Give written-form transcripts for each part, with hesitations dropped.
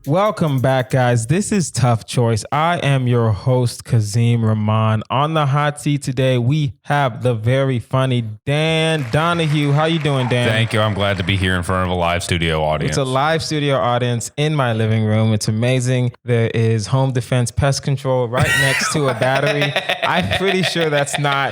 Welcome back, guys. This is Tough Choice. I am your host, Kazeem Rahman. On the hot seat today, we have the very funny Dan Donohue. How you doing, Dan? Thank you. I'm glad to be here in front of a live studio audience. It's a live studio audience in my living room. It's amazing. There is home defense pest control right next to a battery. I'm pretty sure that's not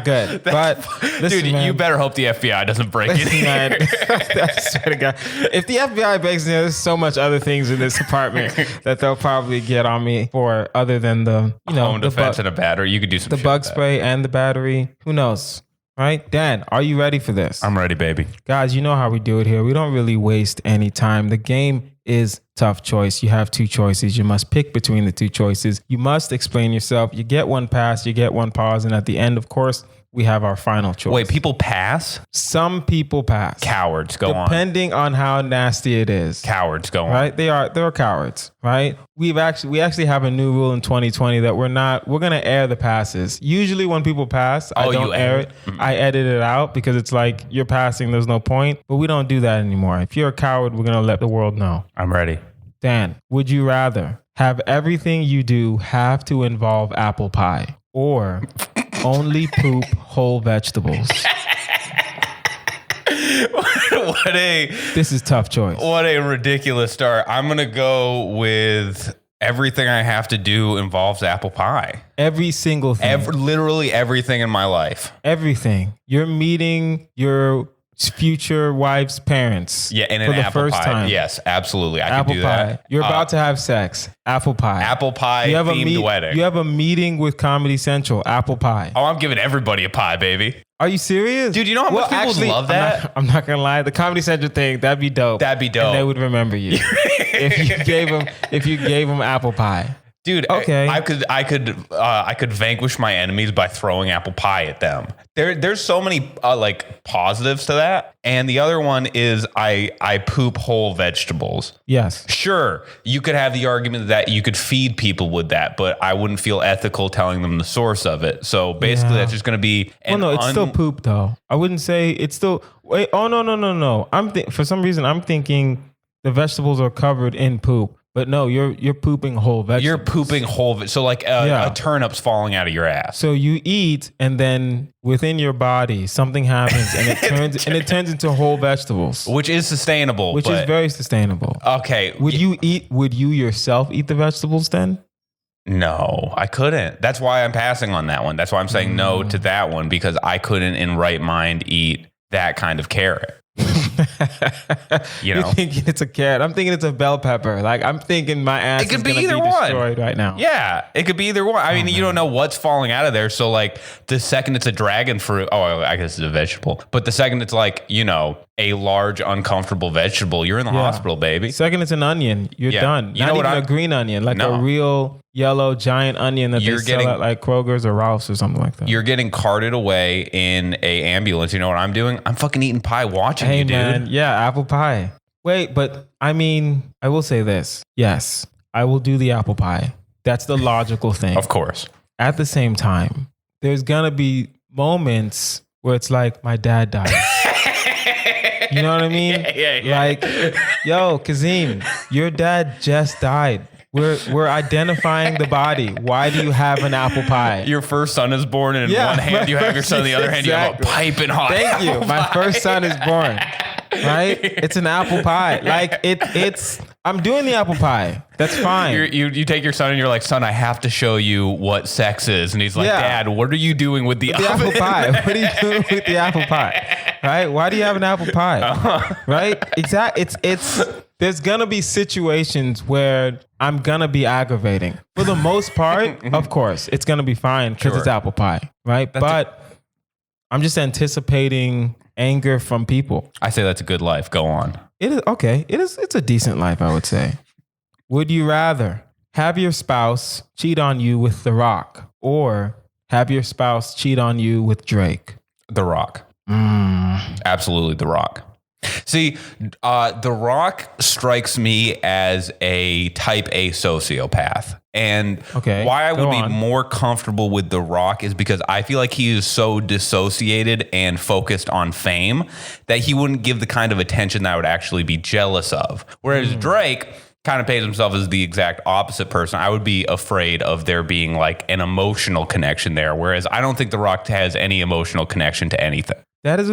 good. But listen, dude, man, you better hope the FBI doesn't break in here. man, I swear to God, if the FBI breaks in, there's so much other things in this apartment that they'll probably get on me for, other than the home defense and a battery. You could do some the shit bug with that. spray and the battery. Who knows? Right? Dan, are you ready for this? I'm ready, baby. Guys, you know how we do it here. We don't really waste any time. The game is Tough Choice. You have two choices. You must pick between the two choices. You must explain yourself. You get one pass, you get one pause, and at the end, of course, we have our final choice. Wait, people pass? Some people pass. Cowards, go on. Depending on how nasty it is. Cowards, go on. Right? They're cowards, right? We actually have a new rule in 2020 that we're going to air the passes. Usually when people pass, I don't air it. I edit it out because it's like, you're passing, there's no point. But we don't do that anymore. If you're a coward, we're going to let the world know. I'm ready. Dan, would you rather have everything you do have to involve apple pie or only poop whole vegetables? This is Tough Choice. What a ridiculous start. I'm going to go with everything I have to do involves apple pie. Every single thing. Literally everything in my life. Everything. You're meeting your future wife's parents. Yeah, and for an the apple first pie. time. Yes, absolutely. I Apple can do pie. that. You're about to have sex. Apple pie. Apple pie themed wedding. You have a meeting with Comedy Central. Apple pie. Oh, I'm giving everybody a pie, baby. Are you serious? Dude, you know how much people would love that? I'm not gonna lie. The Comedy Central thing, that'd be dope. That'd be dope. And they would remember you if you gave them apple pie. Dude, okay. I could vanquish my enemies by throwing apple pie at them. There's so many like positives to that. And the other one is I poop whole vegetables. Yes. Sure, you could have the argument that you could feed people with that, but I wouldn't feel ethical telling them the source of it. So basically, that's just going to be. It's still poop though. I wouldn't say it's still. Wait. Oh no. For some reason, I'm thinking the vegetables are covered in poop. But no, you're pooping whole vegetables. You're pooping whole. So like a turnip's falling out of your ass. So you eat, and then within your body something happens, and it turns into whole vegetables, which is sustainable. Which is very sustainable. Okay. Would you yourself eat the vegetables then? No, I couldn't. That's why I'm passing on that one. That's why I'm saying no to that one, because I couldn't in right mind eat that kind of carrot. You're thinking it's a carrot. I'm thinking it's a bell pepper. Like, I'm thinking my ass is going to be destroyed right now. Yeah, it could be either one. I mean, you don't know what's falling out of there. So like the second it's a dragon fruit, I guess it's a vegetable. But the second it's like, a large uncomfortable vegetable, you're in the hospital, baby. Second it's an onion, you're done. You know Not even a green onion, like a real yellow giant onion that they sell at like Kroger's or Ralph's or something like that. You're getting carted away in a ambulance. You know what I'm doing? I'm fucking eating pie watching you, dude. Man, yeah, apple pie. Wait, but I mean, I will say this. Yes, I will do the apple pie. That's the logical thing. Of course. At the same time, there's gonna be moments where it's like, my dad died. You know what I mean? Yeah. Like, yo, Kazeem, your dad just died. We're identifying the body. Why do you have an apple pie? Your first son is born, and in one hand you have your son, in the other hand you have a piping hot. Thank you. My first son is born. Right? It's an apple pie. Like it's. I'm doing the apple pie. That's fine. You take your son and you're like, son, I have to show you what sex is, and he's like, Dad, what are you doing with the apple pie? What are you doing with the apple pie? Right? Why do you have an apple pie? Right? Exactly. It's. There's gonna be situations where I'm gonna be aggravating. For the most part, of course, it's gonna be fine because it's apple pie, right? But I'm just anticipating anger from people. I say that's a good life. Go on. It is okay. It's a decent life, I would say. Would you rather have your spouse cheat on you with The Rock or have your spouse cheat on you with Drake? The Rock. Absolutely The Rock. See, The Rock strikes me as a type A sociopath. And why I would be more comfortable with The Rock is because I feel like he is so dissociated and focused on fame that he wouldn't give the kind of attention that I would actually be jealous of. Whereas Drake, kind of pays himself as the exact opposite person, I would be afraid of there being like an emotional connection there. Whereas I don't think The Rock has any emotional connection to anything. That is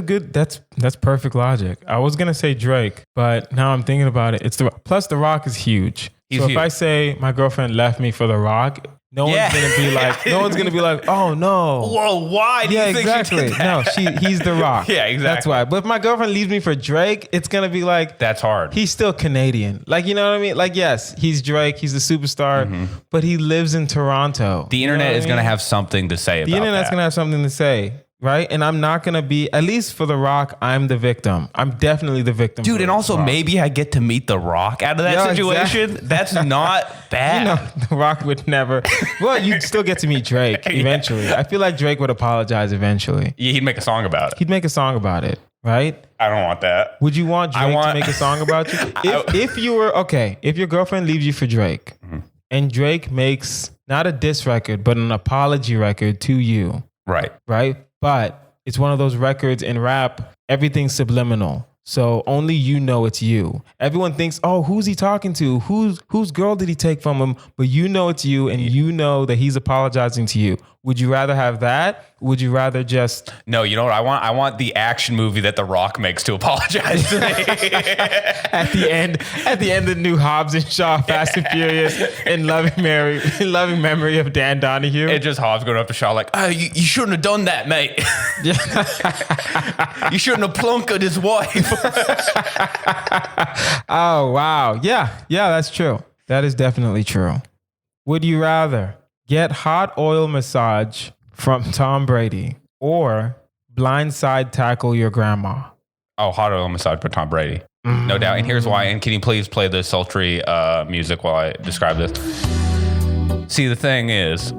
that's perfect logic. I was going to say Drake, but now I'm thinking about it. It's plus The Rock is huge. He's so huge. If I say my girlfriend left me for The Rock, no one's gonna be like, oh no. Whoa, why do you think exactly. she did that? No, he's The Rock. Yeah, exactly. That's why. But if my girlfriend leaves me for Drake, it's gonna be like, that's hard. He's still Canadian. Like, you know what I mean? Like, yes, he's Drake, he's a superstar, but he lives in Toronto. The internet is gonna have something to say about that. The internet's gonna have something to say. Right? And I'm not going to be, at least for The Rock, I'm the victim. I'm definitely the victim. Dude, and also maybe I get to meet The Rock out of that situation. Exactly. That's not bad. You know, The Rock would never. Well, you'd still get to meet Drake eventually. I feel like Drake would apologize eventually. Yeah, he'd make a song about it. He'd make a song about it, right? I don't want that. Would you want Drake to make a song about you? If you were, okay, if your girlfriend leaves you for Drake and Drake makes not a diss record, but an apology record to you. Right. Right? But it's one of those records in rap, everything's subliminal. So only you know it's you. Everyone thinks, oh, who's he talking to? Whose girl did he take from him? But you know it's you, and you know that he's apologizing to you. Would you rather have that? Would you rather just... No, you know what I want? I want the action movie that The Rock makes to apologize to me. At the end, the new Hobbs and Shaw, Fast and Furious, in loving memory of Dan Donohue. It just Hobbs going up to Shaw like, oh, you shouldn't have done that, mate. You shouldn't have plunkered his wife. Oh, wow. Yeah, that's true. That is definitely true. Would you rather get hot oil massage from Tom Brady or blindside tackle your grandma? Oh, hot oil massage by Tom Brady. No doubt. And here's why. And can you please play the sultry music while I describe this? See, the thing is,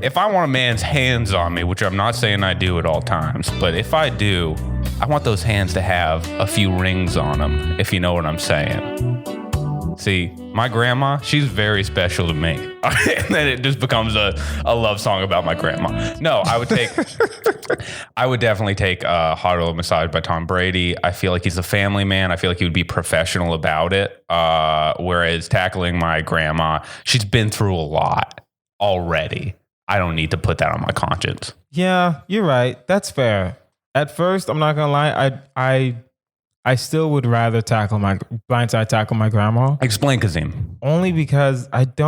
if I want a man's hands on me, which I'm not saying I do at all times, but if I do, I want those hands to have a few rings on them, if you know what I'm saying. See, my grandma, she's very special to me. And then it just becomes a love song about my grandma. No, I would definitely take Hot Oil Massage by Tom Brady. I feel like he's a family man. I feel like he would be professional about it. Whereas tackling my grandma, she's been through a lot already. I don't need to put that on my conscience. Yeah, you're right. That's fair. At first, I'm not gonna lie, I still would rather blindside tackle my grandma. Explain, Kazeem. Only because I'm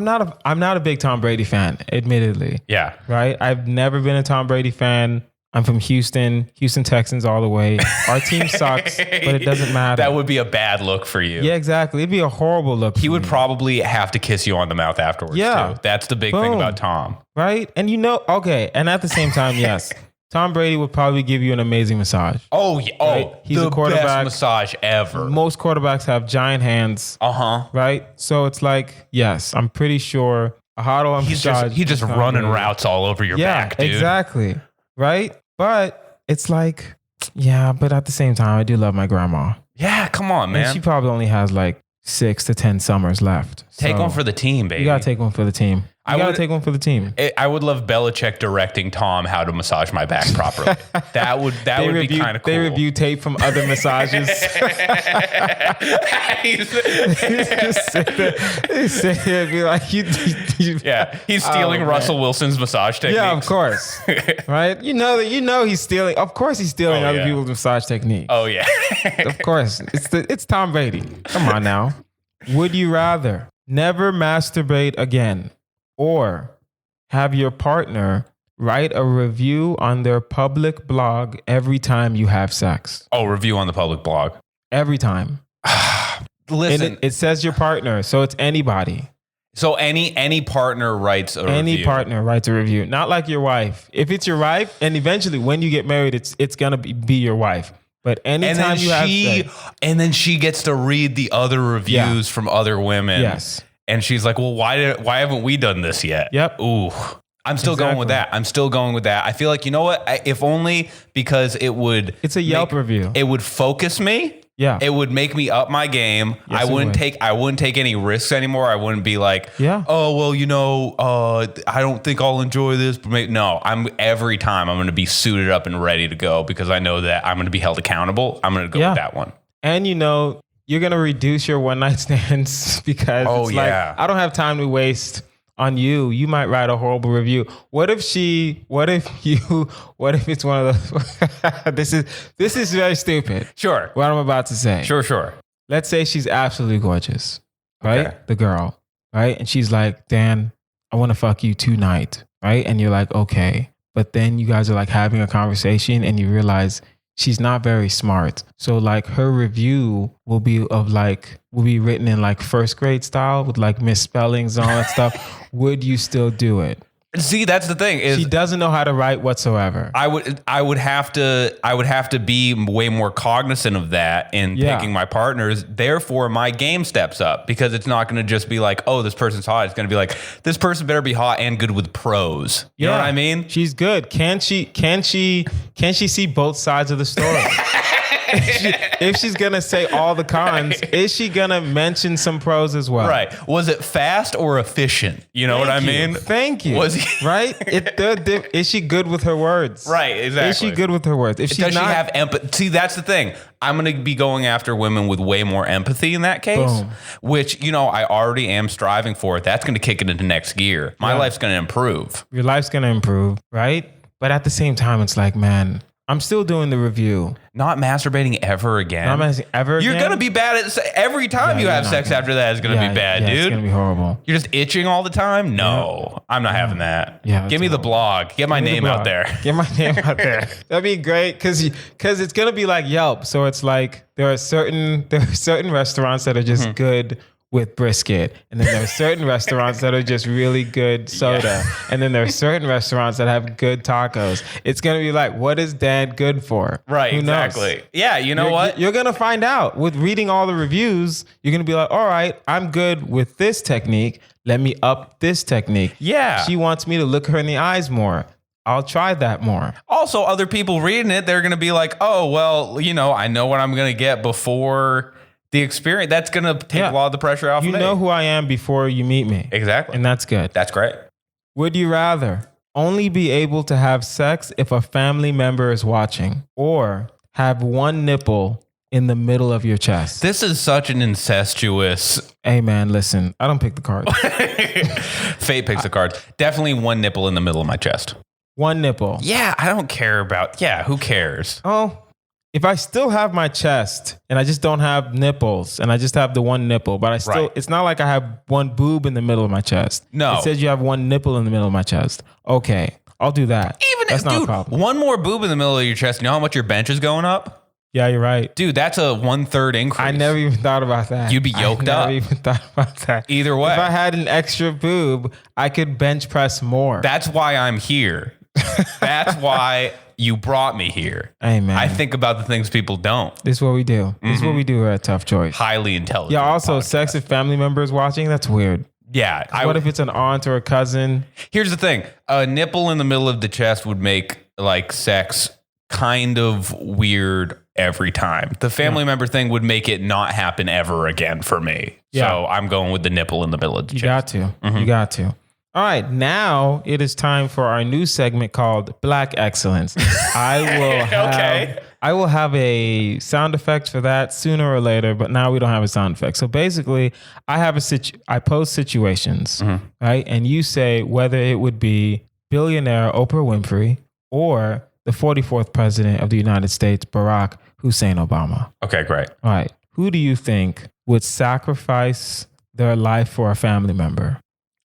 not a big Tom Brady fan, admittedly. Yeah. Right? I've never been a Tom Brady fan. I'm from Houston Texans all the way. Our team sucks, but it doesn't matter. That would be a bad look for you. Yeah, exactly. It'd be a horrible look. He would probably have to kiss you on the mouth afterwards, too. That's the big thing about Tom. Right? And and at the same time, yes. Tom Brady would probably give you an amazing massage. Oh, yeah. Right? He's a quarterback. Best massage ever. Most quarterbacks have giant hands. Right? So it's like, yes, I'm pretty sure a hot oil massage. He's just running routes all over your back, dude. Exactly. Right? But it's like, yeah, but at the same time, I do love my grandma. Yeah, come on, man. And she probably only has like 6 to 10 summers left. Take one for the team, baby. You got to take one for the team. I would take one for the team. I would love Belichick directing Tom how to massage my back properly. That would be kind of cool. They review tape from other massages. They sit here and be like, he's stealing Russell Wilson's massage techniques. Yeah, of course. Right? You know he's stealing. Of course he's stealing other people's massage techniques. Oh yeah. Of course. It's Tom Brady. Come on now. Would you rather never masturbate again or have your partner write a review on their public blog every time you have sex? Oh, review on the public blog. Every time. Listen. It says your partner, so it's anybody. So any partner writes a review. Any partner writes a review. Not like your wife. If it's your wife, and eventually when you get married, it's going to be your wife. But anytime you have sex. And then she gets to read the other reviews from other women. Yes. And she's like, well, why haven't we done this yet? Yep. Ooh, I'm still going with that. I feel like, you know what? If only because it's a Yelp review. It would focus me. Yeah. It would make me up my game. Yes, I wouldn't take any risks anymore. I wouldn't be like, oh, well, I don't think I'll enjoy this. But no, every time I'm going to be suited up and ready to go because I know that I'm going to be held accountable. I'm going to go with that one. And you're going to reduce your one night stands because it's like, I don't have time to waste on you. You might write a horrible review. What if it's one of those, this is very stupid. Sure. What I'm about to say. Sure. Let's say she's absolutely gorgeous, right? Okay. The girl, right? And she's like, Dan, I want to fuck you tonight, right? And you're like, okay. But then you guys are like having a conversation and you realize she's not very smart. So like her review will be written in like first grade style with like misspellings and all that stuff. Would you still do it? See, that's the thing. Is she doesn't know how to write whatsoever. I would have to be way more cognizant of that in picking my partners. Therefore, my game steps up because it's not going to just be like, oh, this person's hot. It's going to be like, this person better be hot and good with prose. You know what I mean? She's good. Can she see both sides of the story? If she's gonna say all the cons, is she gonna mention some pros as well? Right. Was it fast or efficient? You know what I mean? Thank you. Was he? Right? Is she good with her words? Right. Exactly. Is she good with her words? If she's Does she have empathy? See, that's the thing. I'm going to be going after women with way more empathy in that case, which, I already am striving for. That's going to kick it into next gear. My life's going to improve. Your life's going to improve, right? But at the same time, it's like, man, I'm still doing the review. Not masturbating ever again. Not masturbating ever again? You're going to be bad at every time you have sex after that is going to be bad, dude. It's going to be horrible. You're just itching all the time? No, I'm not having that. Yeah, give me the blog. Get my name out there. Get my name out there. That'd be great because it's going to be like Yelp. So it's like there are certain restaurants that are just good with brisket. And then there are certain restaurants that are just really good soda. Yeah. And then there are certain restaurants that have good tacos. It's going to be like, what is Dan good for? Right, Who exactly. knows? Yeah, you know what? You're going to find out. With reading all the reviews, you're going to be like, all right, I'm good with this technique. Let me up this technique. Yeah. She wants me to look her in the eyes more. I'll try that more. Also, other people reading it, they're going to be like, oh, well, I know what I'm going to get before the experience. That's going to take a lot of the pressure off of me. You know who I am before you meet me. Exactly. And that's good. That's great. Would you rather only be able to have sex if a family member is watching or have one nipple in the middle of your chest? This is such an incestuous... Hey, man, listen. I don't pick the cards. Fate picks the cards. Definitely one nipple in the middle of my chest. One nipple. Yeah, I don't care about... Yeah, who cares? Oh, if I still have my chest and I just don't have nipples and I just have the one nipple, but I still, it's not like I have one boob in the middle of my chest. No. It says you have one nipple in the middle of my chest. Okay, I'll do that. That's not a problem. One more boob in the middle of your chest. You know how much your bench is going up? Yeah, you're right. Dude, that's a 1/3 increase. I never even thought about that. You'd be yoked up. I never even thought about that. Either way. If I had an extra boob, I could bench press more. That's why I'm here. That's why you brought me here. Hey, man. I think about the things people don't. This is what we do. This is what we do at Tough Choice. Highly intelligent. Yeah, also, podcast. sex if family members watching, that's weird. Yeah. What if it's an aunt or a cousin? Here's the thing. A nipple in the middle of the chest would make like sex kind of weird every time. The family member thing would make it not happen ever again for me. Yeah. So I'm going with the nipple in the middle of the chest. You got to. You got to. All right, now it is time for our new segment called Black Excellence. I will have a sound effect for that sooner or later, but now we don't have a sound effect. So basically, I pose situations, right? And you say whether it would be billionaire Oprah Winfrey or the 44th president of the United States, Barack Hussein Obama. Okay, great. All right. Who do you think would sacrifice their life for a family member?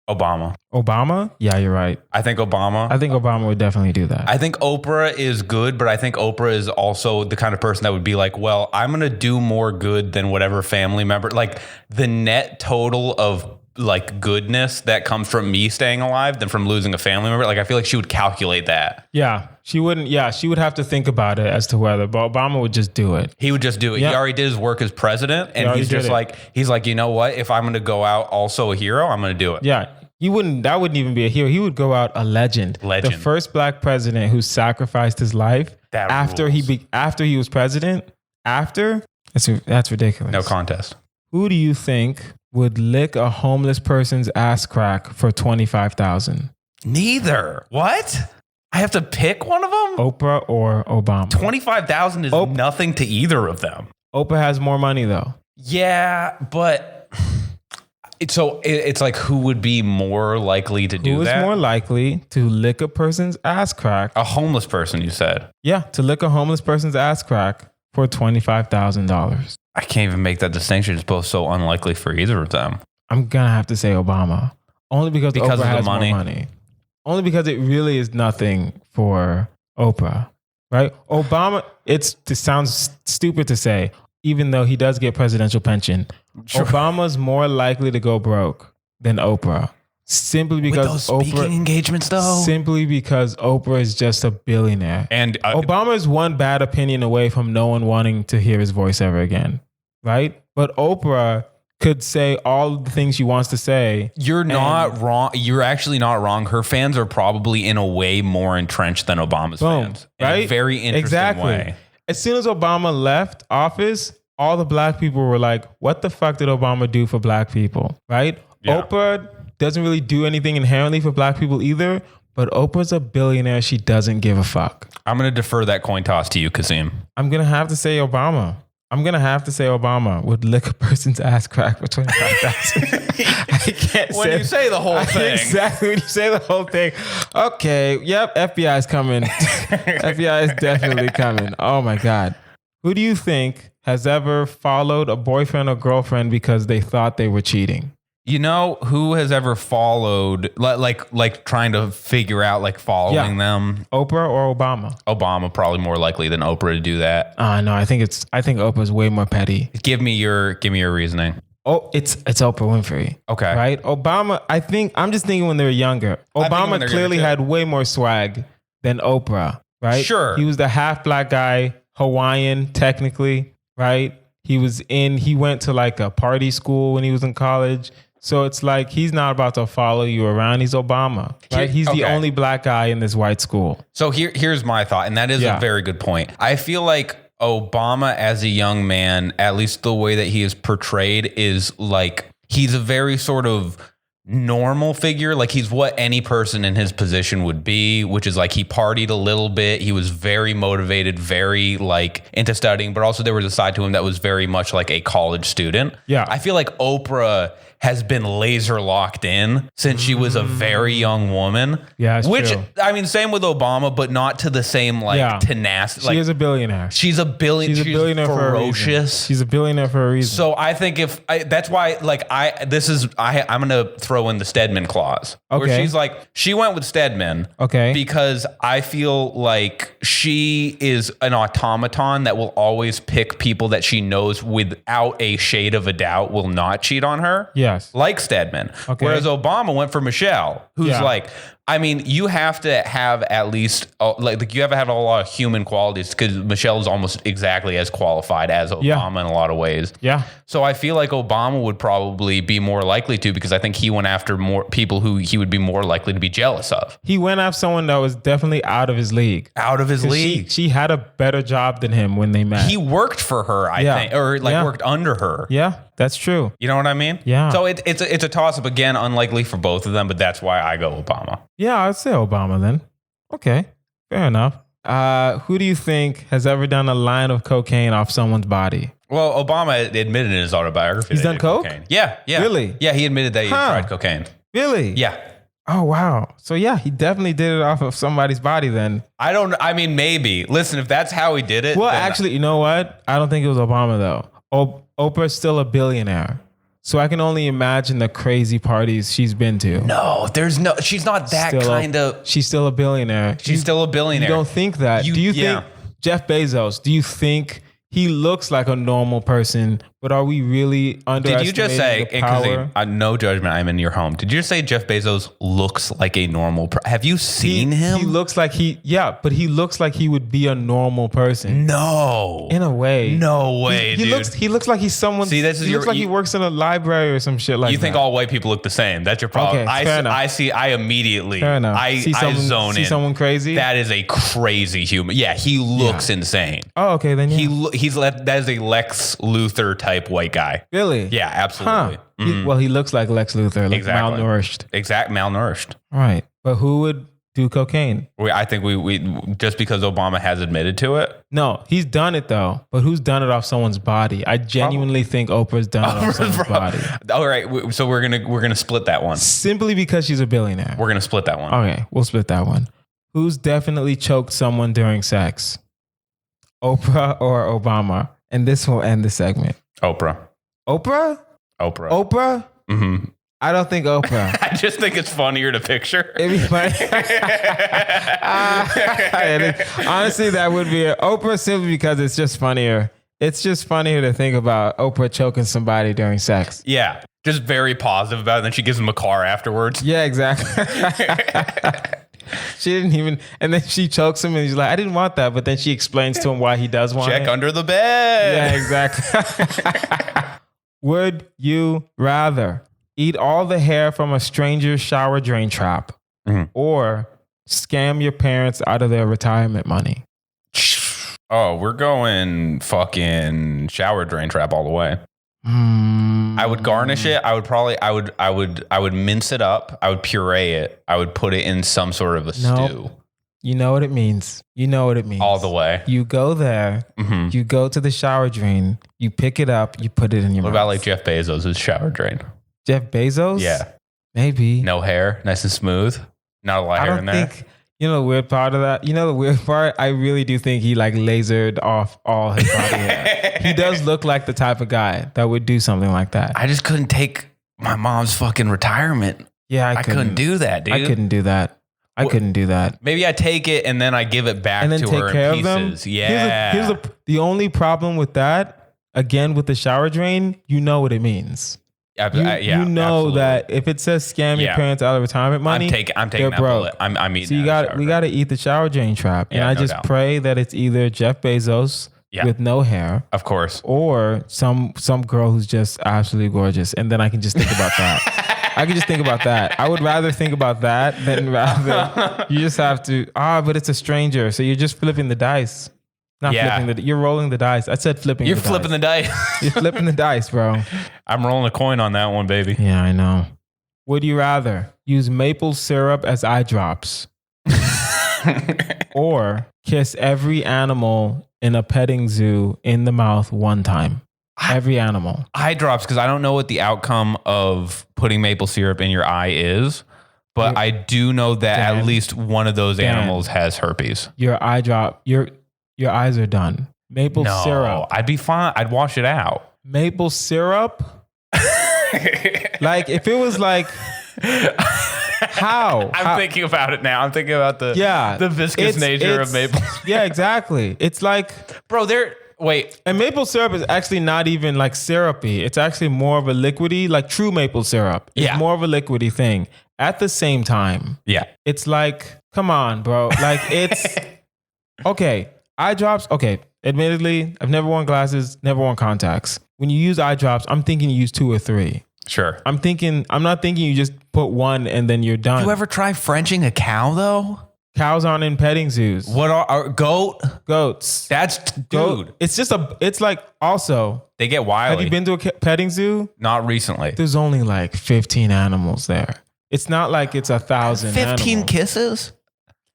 Obama. Obama? Yeah, you're right. I think Obama. I think Obama would definitely do that. I think Oprah is good, but I think Oprah is also the kind of person that would be like, well, I'm going to do more good than whatever family member. Like the net total of like goodness that comes from me staying alive than from losing a family member. Like I feel like she would calculate that. Yeah, she wouldn't. Yeah, she would have to think about it as to whether, but Obama would just do it. He would just do it. Yep. He already did his work as president, and he's just like, you know what? If I'm going to go out also a hero, I'm going to do it. Yeah. That wouldn't even be a hero. He would go out a legend. The first black president who sacrificed his life after he was president. That's ridiculous. No contest. Who do you think would lick a homeless person's ass crack for $25,000? Neither. What? I have to pick one of them? Oprah or Obama? $25,000 is nothing to either of them. Oprah has more money though. Yeah, but it's like who would be more likely to do that? Who is more likely to lick a person's ass crack? A homeless person, you said. Yeah, to lick a homeless person's ass crack for $25,000. I can't even make that distinction. It's both so unlikely for either of them. I'm gonna have to say Obama, only because Oprah of the has money. more money. Only because it really is nothing for Oprah, right? Obama, it sounds stupid to say, even though he does get presidential pension. Sure. Obama's more likely to go broke than Oprah. Simply because with those speaking engagements, though. Simply because Oprah is just a billionaire. And Obama is one bad opinion away from no one wanting to hear his voice ever again, right? But Oprah could say all the things she wants to say. You're not wrong. You're actually not wrong. Her fans are probably in a way more entrenched than Obama's fans. Right? In a very interesting way. As soon as Obama left office, all the black people were like, what the fuck did Obama do for black people? Right? Yeah. Oprah doesn't really do anything inherently for black people either, but Oprah's a billionaire. She doesn't give a fuck. I'm going to defer that coin toss to you, Kazeem. I'm going to have to say Obama. Obama would lick a person's ass crack for $25,000. I can't when you say the whole thing. Exactly. When you say the whole thing. Okay. Yep. FBI is coming. FBI is definitely coming. Oh my God. Who do you think has ever followed a boyfriend or girlfriend because they thought they were cheating? You know, who has ever followed, like trying to figure out, like following them? Oprah or Obama? Obama, probably more likely than Oprah to do that. No, I think Oprah's way more petty. Give me your reasoning. Oh, it's Oprah Winfrey. Okay. Right? Obama, I'm just thinking when they were younger. Obama clearly had way more swag than Oprah, right? Sure. He was the half black guy, Hawaiian, technically, right? He went to like a party school when he was in college. So it's like he's not about to follow you around. He's Obama, right? He's the only black guy in this white school. So here's my thought, and that is a very good point. I feel like Obama as a young man, at least the way that he is portrayed, is like he's a very sort of normal figure. Like he's what any person in his position would be, which is like he partied a little bit. He was very motivated, very like into studying, but also there was a side to him that was very much like a college student. Yeah. I feel like Oprah has been laser locked in since she was a very young woman. Yeah, which true. I mean, same with Obama, but not to the same tenacity. She is a billionaire. She's a billionaire. She's a billionaire ferocious. She's a billionaire for a reason. So I think that's why I'm gonna throw in the Stedman clause. Okay. Where she's like, she went with Stedman. Okay. Because I feel like she is an automaton that will always pick people that she knows without a shade of a doubt will not cheat on her. Yes. Like Stedman. Okay. Whereas Obama went for Michelle, who's like, I mean, you have to have at least you have to have a lot of human qualities because Michelle is almost exactly as qualified as Obama in a lot of ways. Yeah. So I feel like Obama would probably be more likely to, because I think he went after more people who he would be more likely to be jealous of. He went after someone that was definitely out of his league. Out of his league. She had a better job than him when they met. He worked for her, I think, or worked under her. Yeah, that's true. You know what I mean? Yeah. So it's a toss up again, unlikely for both of them, but that's why I go Obama. Yeah, I'd say Obama then. Okay, fair enough. Who do you think has ever done a line of cocaine off someone's body? Well, Obama admitted in his autobiography he's done coke? Cocaine. Yeah. Really? Yeah, he admitted that he tried cocaine. Really? Yeah. Oh, wow. So yeah, he definitely did it off of somebody's body then. I mean, maybe. Listen, if that's how he did it. Well, actually, you know what? I don't think it was Obama though. Oprah's still a billionaire. So I can only imagine the crazy parties she's been to. No, she's not that kind of. She's still a billionaire. She's still a billionaire. You don't think that. Do you think Jeff Bezos, do you think he looks like a normal person, but are we really underestimating Did you just say, the power? No judgment, I'm in your home. Did you just say Jeff Bezos looks like a normal person? Have you seen him? He looks like but he looks like he would be a normal person. No. In a way. No way, dude. He looks like he's someone. See, this is he looks like he works in a library or some shit like that. You think all white people look the same. That's your problem. Okay, fair enough. I immediately, fair enough. I zone in. See someone crazy? That is a crazy human. Yeah, he looks insane. Oh, okay, then that is a Lex Luthor type white guy. Really? Yeah, absolutely. Huh. He looks like Lex Luthor, like malnourished. Malnourished. Right. But who would do cocaine. I think we just because Obama has admitted to it. No, he's done it though. But who's done it off someone's body? I genuinely think Oprah's done it off someone's body. All right, so we're gonna split that one. Simply because she's a billionaire. We're gonna split that one. Okay, we'll split that one. Who's definitely choked someone during sex? Oprah or Obama? And this will end the segment. Oprah. Oprah? Oprah. Oprah? Mm-hmm. I don't think Oprah. I just think it's funnier to picture. It'd be funny. Honestly, that would be Oprah simply because it's just funnier. It's just funnier to think about Oprah choking somebody during sex. Yeah. Just very positive about it. And then she gives him a car afterwards. Yeah, exactly. She didn't even, and then she chokes him and he's like, I didn't want that. But then she explains to him why he does want it. Check under the bed. Yeah, exactly. Would you rather eat all the hair from a stranger's shower drain trap or scam your parents out of their retirement money? Oh, we're going fucking shower drain trap all the way. I would garnish it. I would mince it up. I would puree it. I would put it in some sort of a stew. You know what it means. You know what it means. All the way. You go there. Mm-hmm. You go to the shower drain. You pick it up. You put it in your mouth. What about like Jeff Bezos' shower drain? Jeff Bezos? Yeah. Maybe. No hair. Nice and smooth. Not a lot of hair in there. You know the weird part of that? You know the weird part? I really do think he like lasered off all his body hair. He does look like the type of guy that would do something like that. I just couldn't take my mom's fucking retirement. Yeah, I couldn't do that, dude. I couldn't do that. I couldn't do that. Maybe I take it and then I give it back to her in pieces. Yeah. Here's the only problem with that, again, with the shower drain, you know what it means. You know absolutely. That if it says scam your parents out of retirement money, I'm taking that bullet. I'm eating. So we got to eat the shower drain trap, and I just pray that it's either Jeff Bezos with no hair, of course, or some girl who's just absolutely gorgeous, and then I can just think about that. I can just think about that. I would rather think about that than rather you just have to. But it's a stranger, so you're just flipping the dice. You're rolling the dice. I said flipping. You're flipping the dice. You're flipping the dice, bro. I'm rolling a coin on that one, baby. Yeah, I know. Would you rather use maple syrup as eye drops or kiss every animal in a petting zoo in the mouth one time? Every animal. Eye drops, because I don't know what the outcome of putting maple syrup in your eye is. But I do know that at least one of those animals has herpes. Your eye drop. Your eyes are done. Maple syrup. I'd be fine. I'd wash it out. Maple syrup? Like, if it was like, how? I'm thinking about it now. I'm thinking about the viscous nature of maple syrup. Yeah, exactly. It's like, bro, wait. And maple syrup is actually not even like syrupy. It's actually more of a liquidy, like true maple syrup. It's more of a liquidy thing. At the same time, it's like, come on, bro. Like, it's, okay. Eye drops, okay. Admittedly, I've never worn glasses, never worn contacts. When you use eye drops, I'm thinking you use 2 or 3. Sure. I'm not thinking you just put one and then you're done. You ever try Frenching a cow though? Cows aren't in petting zoos. What are goats? That's dude. It's like also they get wily. Have you been to a petting zoo? Not recently. There's only like 15 animals there. It's not like it's 1,000. 15 animals. Kisses?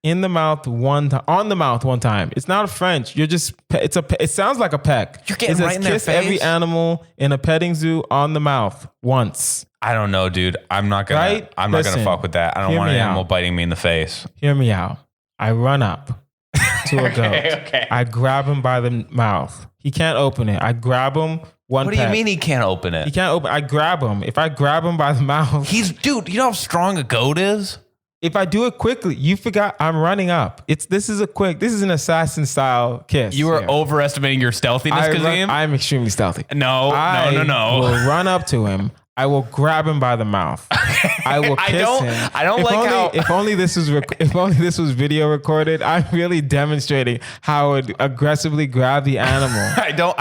In the mouth one time, on the mouth one time. It's not a French. It sounds like a peck. You're getting right in their kiss face. Every animal in a petting zoo on the mouth once. I don't know, dude. I'm not gonna fuck with that. I don't want an animal biting me in the face. Hear me out. I run up to a goat. Okay. I grab him by the mouth. He can't open it. I grab him. What do you mean he can't open it? He can't open. I grab him. If I grab him by the mouth, dude. You know how strong a goat is? If I do it quickly, you forgot I'm running up. This is an assassin style kiss. You are overestimating your stealthiness, Kazeem. I'm extremely stealthy. No. I will run up to him. I will grab him by the mouth. I will kiss him. I don't If only this was video recorded, I'm really demonstrating how I would aggressively grab the animal. I don't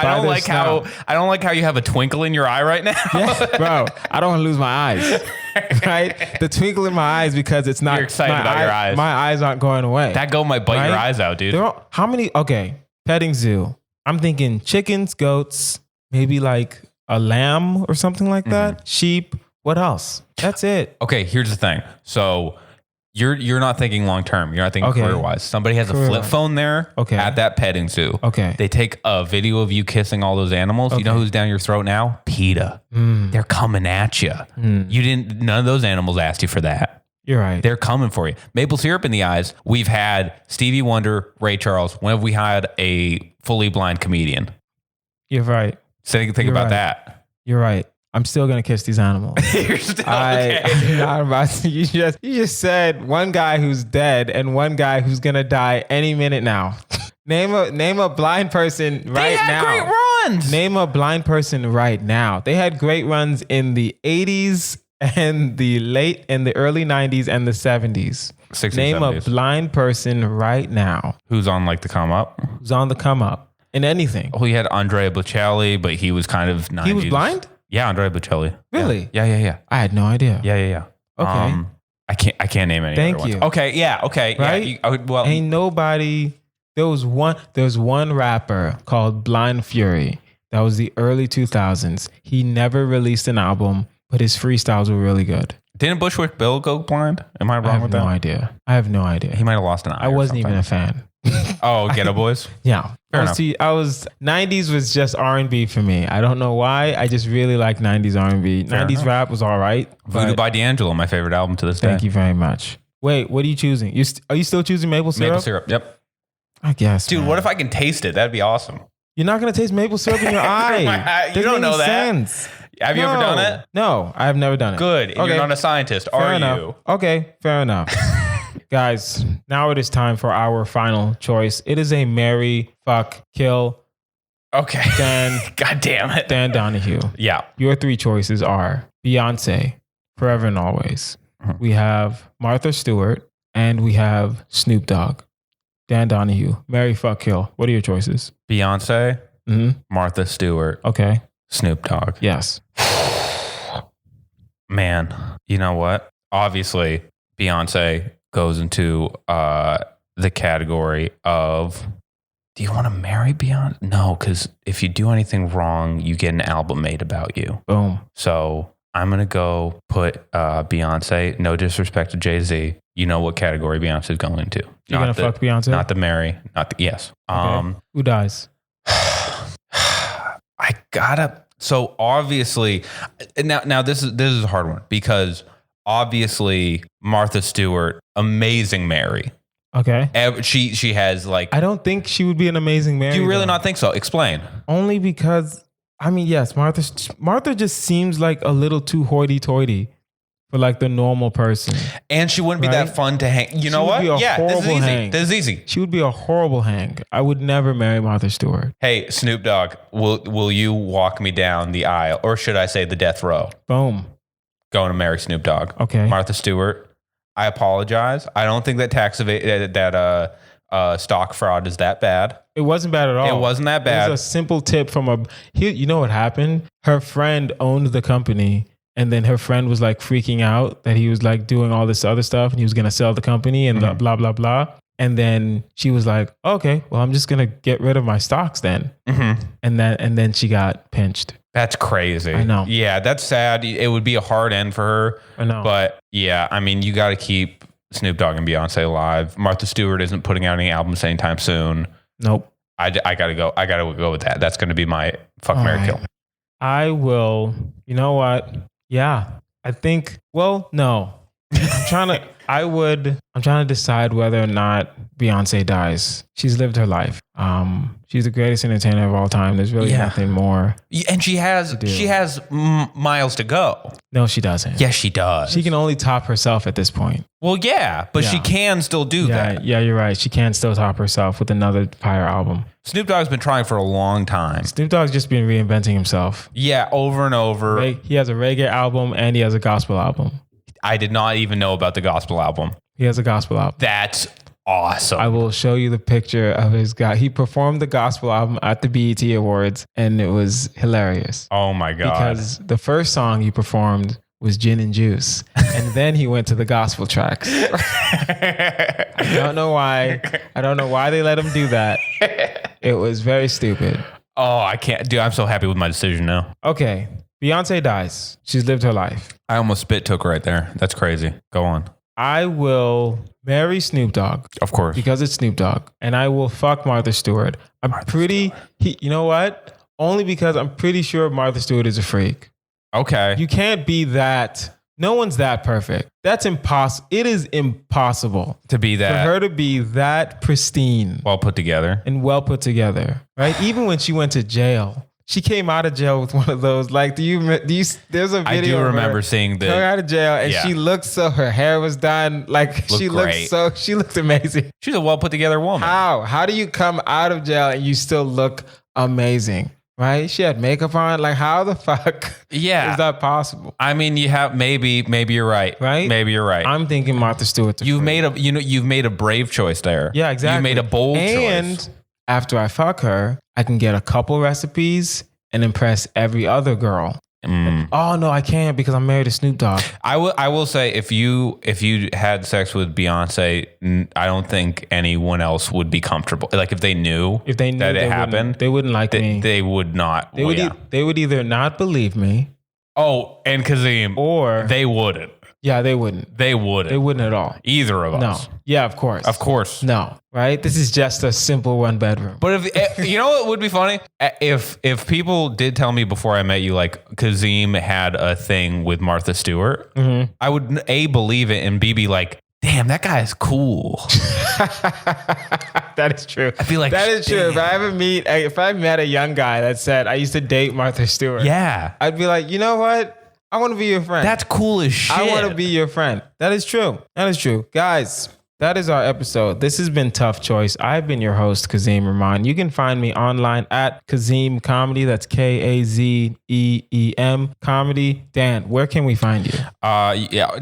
like how you have a twinkle in your eye right now. Yeah, bro. I don't want to lose my eyes. Right? The twinkle in my eyes because it's not. You're excited about your eyes. My eyes aren't going away. That goat might bite your eyes out, dude. How many? Okay, petting zoo. I'm thinking chickens, goats, maybe like a lamb or something like that. Sheep. What else? That's it. Okay, here's the thing. So You're not thinking long term. You're not thinking career wise. Somebody has a flip phone there at that petting zoo. Okay. They take a video of you kissing all those animals. You know who's down your throat now? PETA. They're coming at you. None of those animals asked you for that. You're right. They're coming for you. Maple syrup in the eyes. We've had Stevie Wonder, Ray Charles. When have we had a fully blind comedian? You're right. Think about that. You're right. I'm still gonna kiss these animals. You're still okay. I'm not about to. You just said one guy who's dead and one guy who's gonna die any minute now. Name a blind person right now. They had great runs. Name a blind person right now. They had great runs in the 80s and the early 90s and the 70s. 60s, Name 70s. a blind person right now who's on like the come up. Who's on the come up in anything. Oh, he had Andrea Bocelli, but he was kind of 90s. He was blind? Yeah, Andrea Bocelli. Really? Yeah. I had no idea. Yeah. Okay. I can't name any. Thank other you. ones. Okay. Yeah. Okay. Right? Yeah. Well, ain't nobody. There's one rapper called Blind Fury. That was the early 2000s. He never released an album, but his freestyles were really good. Didn't Bushwick Bill go blind? Am I wrong with that? I have no idea. He might have lost an eye. I wasn't even a fan. Oh, Ghetto Boys? Yeah. Fair enough. 90s was just R&B for me. I don't know why. I just really like 90s R&B. 90s rap was all right. Voodoo by D'Angelo, my favorite album to this day. Thank you very much. Wait, what are you choosing? Are you still choosing maple syrup? Maple syrup, yep. I guess. Dude, man. What if I can taste it? That'd be awesome. You're not going to taste maple syrup in your eye. You don't know that. Sense. Have you ever done it? No, I have never done it. Good. You're not a scientist, are you? Okay, fair enough. Guys, now it is time for our final choice. It is a marry, fuck, kill. Okay. God damn it. Dan Donohue. Yeah. Your three choices are Beyonce, Forever and Always. We have Martha Stewart, and we have Snoop Dogg. Dan Donohue, marry, fuck, kill. What are your choices? Beyonce, Martha Stewart. Okay. Snoop Dogg. Yes. Man, you know what? Obviously, Beyonce goes into the category of, do you want to marry Beyonce? No, because if you do anything wrong, you get an album made about you. Boom. So I'm going to go put Beyonce, no disrespect to Jay-Z. You know what category Beyonce is going into. You're going to fuck Beyonce? Not the marry. Yes. Okay. Who dies? I gotta. So obviously, now this is a hard one because obviously Martha Stewart, amazing Mary. Okay. She has like. I don't think she would be an amazing Mary. Do you really not think so? Explain. Only because yes, Martha just seems like a little too hoity-toity for like the normal person. And she wouldn't be that fun to hang. You know what? Yeah, this is easy. Hang. This is easy. She would be a horrible hang. I would never marry Martha Stewart. Hey, Snoop Dogg, will you walk me down the aisle, or should I say the death row? Boom. Going to marry Snoop Dogg. Okay. Martha Stewart, I apologize. I don't think that stock fraud is that bad. It wasn't bad at all. It wasn't that bad. It was a simple tip from you know what happened? Her friend owned the company. And then her friend was like freaking out that he was like doing all this other stuff and he was going to sell the company and blah, blah, blah. And then she was like, okay, well, I'm just going to get rid of my stocks then. And then she got pinched. That's crazy. I know. Yeah, that's sad. It would be a hard end for her. I know. But yeah, I mean, you got to keep Snoop Dogg and Beyonce alive. Martha Stewart isn't putting out any albums anytime soon. Nope. I got to go. I got to go with that. That's going to be my fuck, marry, kill. I will. You know what? Yeah, I think, well, no. I'm trying to decide whether or not Beyonce dies. She's lived her life. She's the greatest entertainer of all time. There's really nothing more. And she has miles to go. No, she doesn't. Yes, she does. She can only top herself at this point. Well, yeah, but she can still do that. Yeah, you're right. She can still top herself with another fire album. Snoop Dogg's been trying for a long time. Snoop Dogg's just been reinventing himself. Yeah, over and over. He has a reggae album and he has a gospel album. I did not even know about the gospel album. He has a gospel album. That's awesome. I will show you the picture of his guy. He performed the gospel album at the BET Awards and it was hilarious. Oh my God. Because the first song he performed was Gin and Juice. And then he went to the gospel tracks. I don't know why. I don't know why they let him do that. It was very stupid. Oh, I can't. Dude, I'm so happy with my decision now. Okay. Beyonce dies. She's lived her life. I almost spit took right there. That's crazy. Go on. I will marry Snoop Dogg. Of course. Because it's Snoop Dogg. And I will fuck Martha Stewart. You know what? Only because I'm pretty sure Martha Stewart is a freak. Okay. You can't be that. No one's that perfect. That's impossible. It is impossible to be that. For her to be that pristine. Well put together. And well put together. Right? Even when she went to jail. She came out of jail with one of those. Like, there's a video. I do remember seeing her out of jail, and she looked so. Her hair was done. Like she looked amazing. She's a well put together woman. How do you come out of jail and you still look amazing? Right? She had makeup on. Like, how the fuck is that possible? I mean, you have maybe you're right. Right? Maybe you're right. I'm thinking Martha Stewart. You've made a brave choice there. Yeah, exactly. You made a bold choice. And after I fuck her, I can get a couple recipes and impress every other girl. Oh no, I can't because I'm married to Snoop Dogg. I will say if you had sex with Beyonce, I don't think anyone else would be comfortable. Like if they knew that it happened, they wouldn't like me. They would not. They would either not believe me. Oh, and Kazeem, or they wouldn't. Yeah, they wouldn't. They wouldn't. They wouldn't at all. Either of us. No. Yeah, of course. Of course. No. Right? This is just a simple 1-bedroom. But if you know what would be funny? If people did tell me before I met you, like Kazeem had a thing with Martha Stewart, I would A, believe it, and B, be like, damn, that guy is cool. That is true. I feel like that is true. If I met a young guy that said I used to date Martha Stewart, I'd be like, you know what? I want to be your friend. That's cool as shit. I want to be your friend. That is true. That is true. Guys, that is our episode. This has been Tough Choice. I've been your host, Kazeem Rahman. You can find me online at Kazeem Comedy. That's Kazeem Comedy. Dan, where can we find you?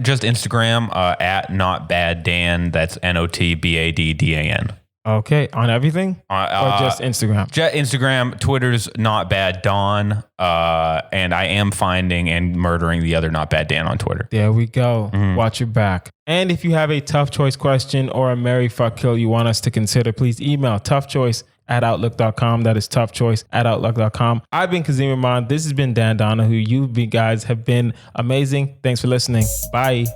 Just Instagram at Not Bad Dan. That's NOTBADDAN. Okay, on everything? Or just Instagram? Just Instagram. Twitter's Not Bad Don. And I am finding and murdering the other Not Bad Dan on Twitter. There we go. Watch your back. And if you have a tough choice question or a marry, fuck, kill you want us to consider, please email toughchoice@outlook.com. That is toughchoice@outlook.com. I've been Kazeem Rahman. This has been Dan Donohue. You guys have been amazing. Thanks for listening. Bye.